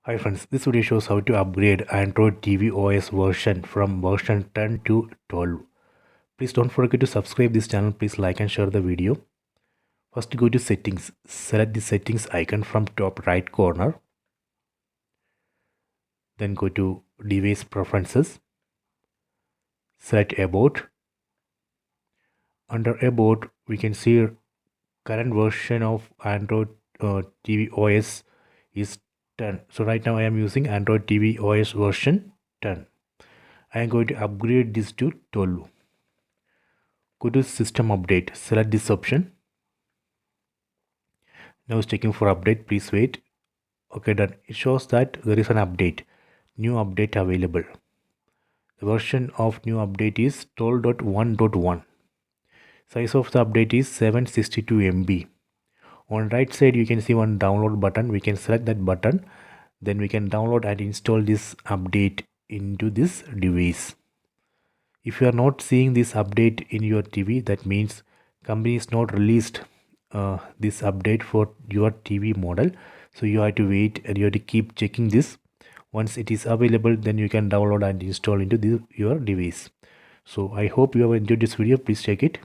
Hi friends, this video shows how to upgrade Android TV OS version from version 10 to 12. Please don't forget to subscribe this channel. Please like and share the video. First go to settings. Select the settings icon from top right corner. Then go to device preferences. Select about. Under about we can see current version of Android TV OS is 10. So right now I am using Android TV OS version 10. I am going to upgrade this to 12. Go to system update, select this option. Now it's checking for update, please wait. Okay, done. It shows that there is an update, new update available. The version of new update is 12.1.1. Size of the update is 762 MB. On right side you can see one download button. We can select that button, then we can download and install this update into this device. If you are not seeing this update in your TV, that means company is not released this update for your TV model. So you have to wait and you have to keep checking this. Once it is available, then you can download and install into your device. So I hope you have enjoyed this video. Please check it.